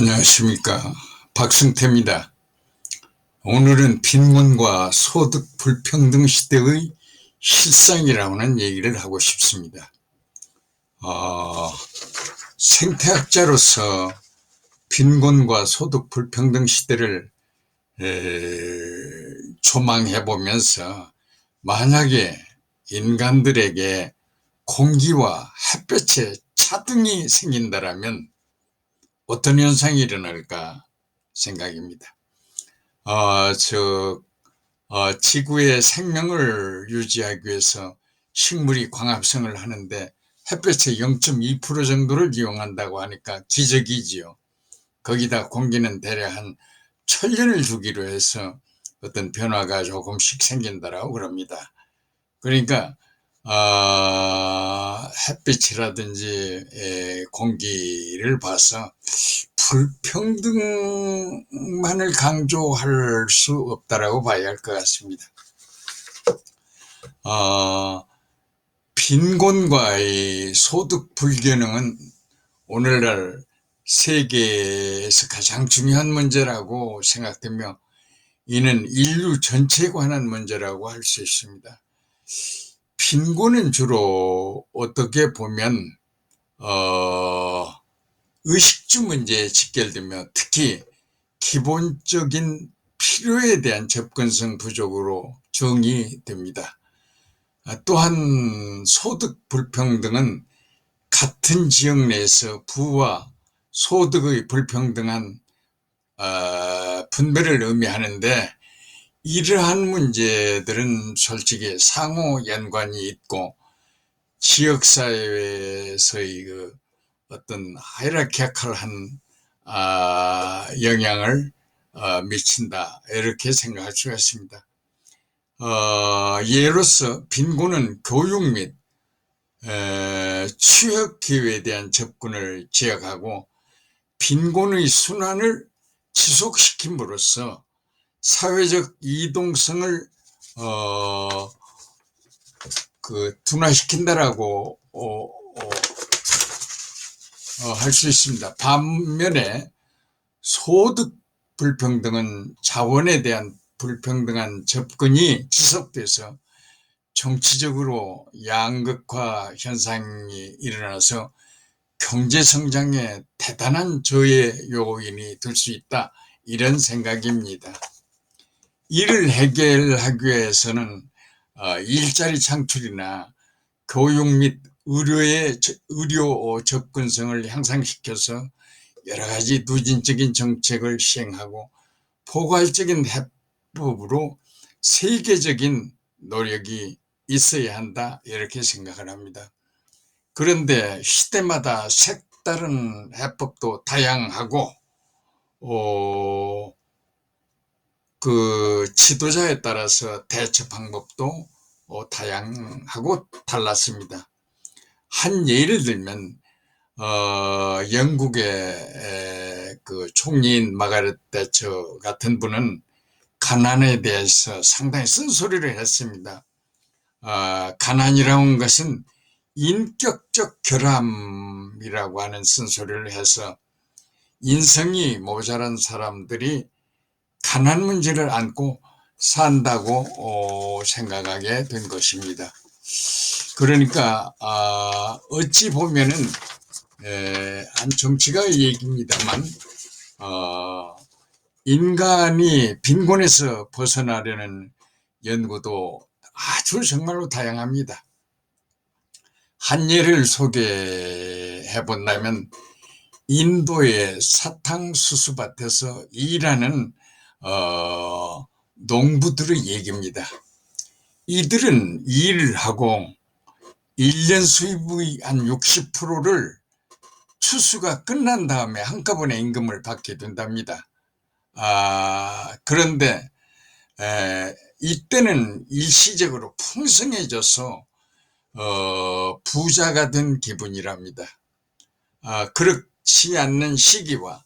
안녕하십니까. 박승태입니다. 오늘은 빈곤과 소득 불평등 시대의 실상이라는 얘기를 하고 싶습니다. 생태학자로서 빈곤과 소득 불평등 시대를 조망해 보면서 만약에 인간들에게 공기와 햇볕에 차등이 생긴다면 어떤 현상이 일어날까 생각입니다. 지구의 생명을 유지하기 위해서 식물이 광합성을 하는데 햇볕의 0.2% 정도를 이용한다고 하니까 기적이지요. 거기다 공기는 대략 한 1000년을 주기로 해서 어떤 변화가 조금씩 생긴다라고 그럽니다. 그러니까 햇빛이라든지 공기를 봐서 불평등만을 강조할 수 없다라고 봐야 할 것 같습니다. 빈곤과 이 소득 불균형은 오늘날 세계에서 가장 중요한 문제라고 생각되며 이는 인류 전체에 관한 문제라고 할 수 있습니다. 빈곤은 주로 어떻게 보면 의식주 문제에 직결되며 특히 기본적인 필요에 대한 접근성 부족으로 정의됩니다. 또한 소득 불평등은 같은 지역 내에서 부와 소득의 불평등한 분배를 의미하는데 이러한 문제들은 솔직히 상호 연관이 있고 지역사회에서의 어떤 하이라키칼한 영향을 미친다 이렇게 생각할 수가 있습니다. 예로서 빈곤은 교육 및 취업 기회에 대한 접근을 제약하고 빈곤의 순환을 지속시킴으로써 사회적 이동성을 둔화시킨다라고 할 수 있습니다. 반면에 소득 불평등은 자원에 대한 불평등한 접근이 지속돼서 정치적으로 양극화 현상이 일어나서 경제성장에 대단한 저해 요인이 될 수 있다 이런 생각입니다. 이를 해결하기 위해서는 일자리 창출이나 교육 및 의료 접근성을 향상시켜서 여러 가지 누진적인 정책을 시행하고 포괄적인 해법으로 세계적인 노력이 있어야 한다 이렇게 생각을 합니다. 그런데 시대마다 색다른 해법도 다양하고 그 지도자에 따라서 대처 방법도 다양하고 달랐습니다. 한 예를 들면 영국의 그 총리인 마가렛 대처 같은 분은 가난에 대해서 상당히 쓴소리를 했습니다. 가난이라는 것은 인격적 결함이라고 하는 쓴소리를 해서 인성이 모자란 사람들이 가난 문제를 안고 산다고 생각하게 된 것입니다. 그러니까 어찌 보면은 한 정치가의 얘기입니다만 인간이 빈곤에서 벗어나려는 연구도 아주 정말로 다양합니다. 한 예를 소개해 본다면 인도의 사탕수수밭에서 일하는 농부들의 얘기입니다. 이들은 일을 하고 1년 수입의 한 60%를 추수가 끝난 다음에 한꺼번에 임금을 받게 된답니다. 그런데 이때는 일시적으로 풍성해져서 부자가 된 기분이랍니다. 그렇지 않는 시기와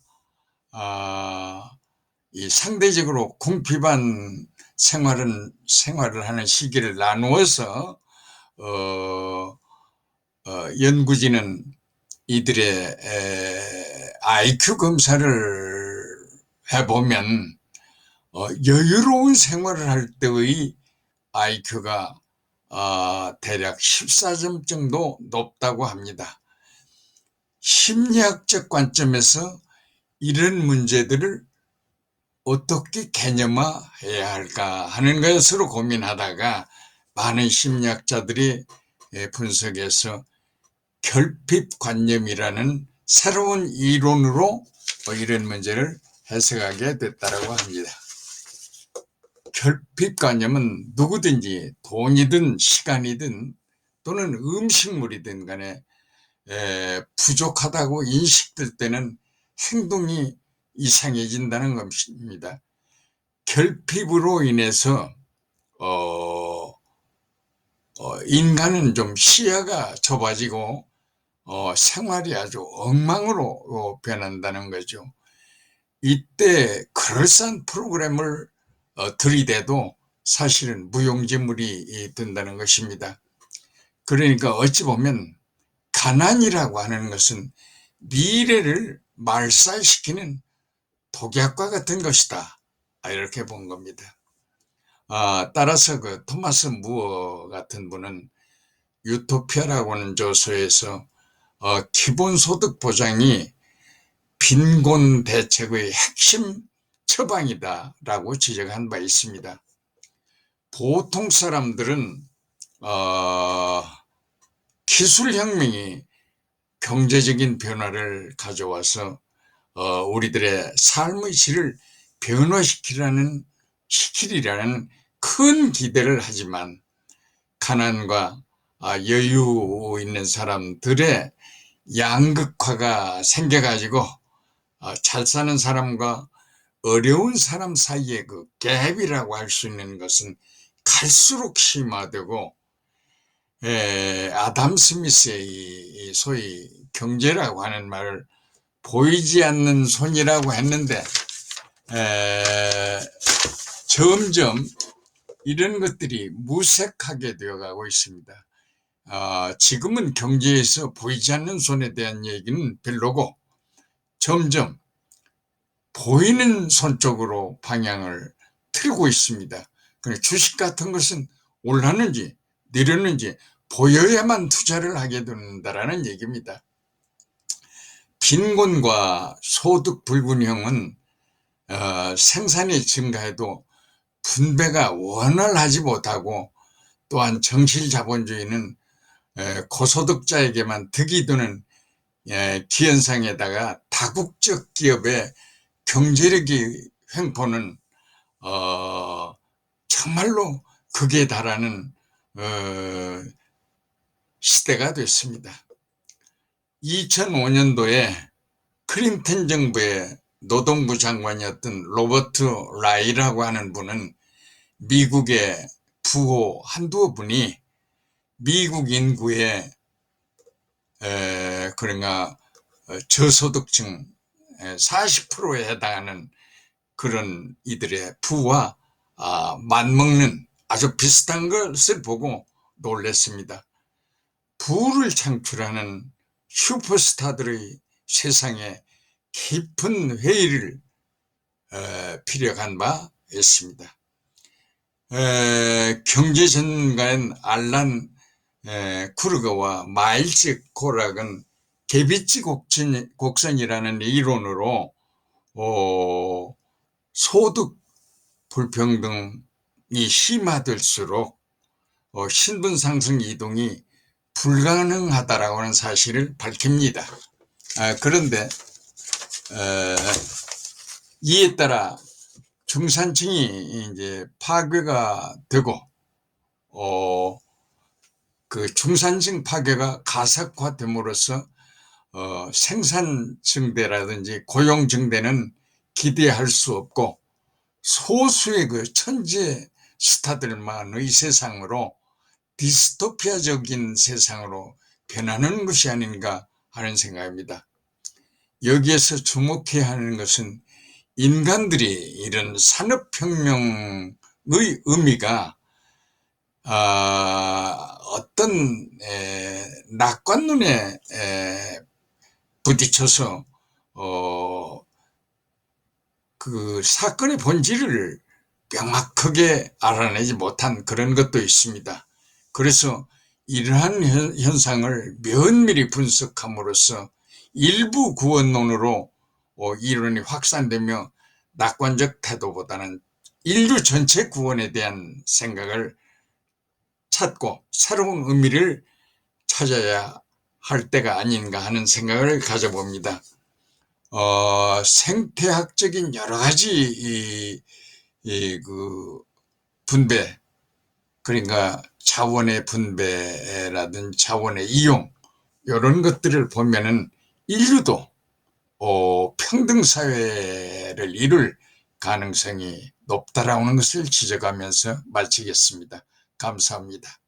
이 상대적으로 궁핍한 생활을 하는 시기를 나누어서 연구진은 이들의 IQ 검사를 해보면 여유로운 생활을 할 때의 IQ가 대략 14점 정도 높다고 합니다. 심리학적 관점에서 이런 문제들을 어떻게 개념화해야 할까 하는 것으로 고민하다가 많은 심리학자들이 분석해서 결핍관념이라는 새로운 이론으로 이런 문제를 해석하게 됐다고 합니다. 결핍관념은 누구든지 돈이든 시간이든 또는 음식물이든 간에 부족하다고 인식될 때는 행동이 이상해진다는 것입니다. 결핍으로 인해서 인간은 좀 시야가 좁아지고 생활이 아주 엉망으로 변한다는 거죠. 이때 그럴싸한 프로그램을 들이대도 사실은 무용지물이 된다는 것입니다. 그러니까 어찌 보면 가난이라고 하는 것은 미래를 말살시키는 독약과 같은 것이다, 이렇게 본 겁니다. 따라서 그 토마스 무어 같은 분은 유토피아라고 하는 저서에서 기본소득 보장이 빈곤 대책의 핵심 처방이다라고 지적한 바 있습니다. 보통 사람들은 기술혁명이 경제적인 변화를 가져와서 우리들의 삶의 질을 변화시키리라는 큰 기대를 하지만 가난과 여유 있는 사람들의 양극화가 생겨가지고 잘 사는 사람과 어려운 사람 사이의 그 갭이라고 할 수 있는 것은 갈수록 심화되고 아담 스미스의 소위 경제라고 하는 말을 보이지 않는 손이라고 했는데 점점 이런 것들이 무색하게 되어가고 있습니다. 지금은 경제에서 보이지 않는 손에 대한 얘기는 별로고 점점 보이는 손 쪽으로 방향을 틀고 있습니다. 주식 같은 것은 올랐는지 내렸는지 보여야만 투자를 하게 된다는 얘기입니다. 빈곤과 소득 불균형은 생산이 증가해도 분배가 원활하지 못하고 또한 정실자본주의는 고소득자에게만 득이 되는 기현상에다가 다국적 기업의 경제력이 횡포는 정말로 극에 달하는 시대가 됐습니다. 2005년도에 클린턴 정부의 노동부 장관이었던 로버트 라이라고 하는 분은 미국의 부호 한두 분이 미국 인구의 그러니까 저소득층 40%에 해당하는 그런 이들의 부와 맞먹는 아주 비슷한 것을 보고 놀랐습니다. 부를 창출하는 슈퍼스타들의 세상에 깊은 회의를 필요한 바 있습니다. 경제전문가인 알란 쿠르거와 마일스 코락은 개비치 곡선이라는 이론으로 소득 불평등이 심화될수록 신분 상승 이동이 불가능하다라고 하는 사실을 밝힙니다. 그런데 이에 따라 중산층이 이제 파괴가 되고 그 중산층 파괴가 가속화됨으로써 생산 증대라든지 고용 증대는 기대할 수 없고 소수의 그 천재 스타들만의 세상으로 디스토피아적인 세상으로 변하는 것이 아닌가 하는 생각입니다. 여기에서 주목해야 하는 것은 인간들이 이런 산업혁명의 의미가 어떤 낙관론에 부딪혀서 그 사건의 본질을 명확하게 알아내지 못한 그런 것도 있습니다. 그래서 이러한 현상을 면밀히 분석함으로써 일부 구원론으로 이론이 확산되며 낙관적 태도보다는 인류 전체 구원에 대한 생각을 찾고 새로운 의미를 찾아야 할 때가 아닌가 하는 생각을 가져봅니다. 생태학적인 여러 가지 그 분배, 그러니까 자원의 분배라든지 자원의 이용, 이런 것들을 보면은 인류도 평등사회를 이룰 가능성이 높다라는 것을 지적하면서 마치겠습니다. 감사합니다.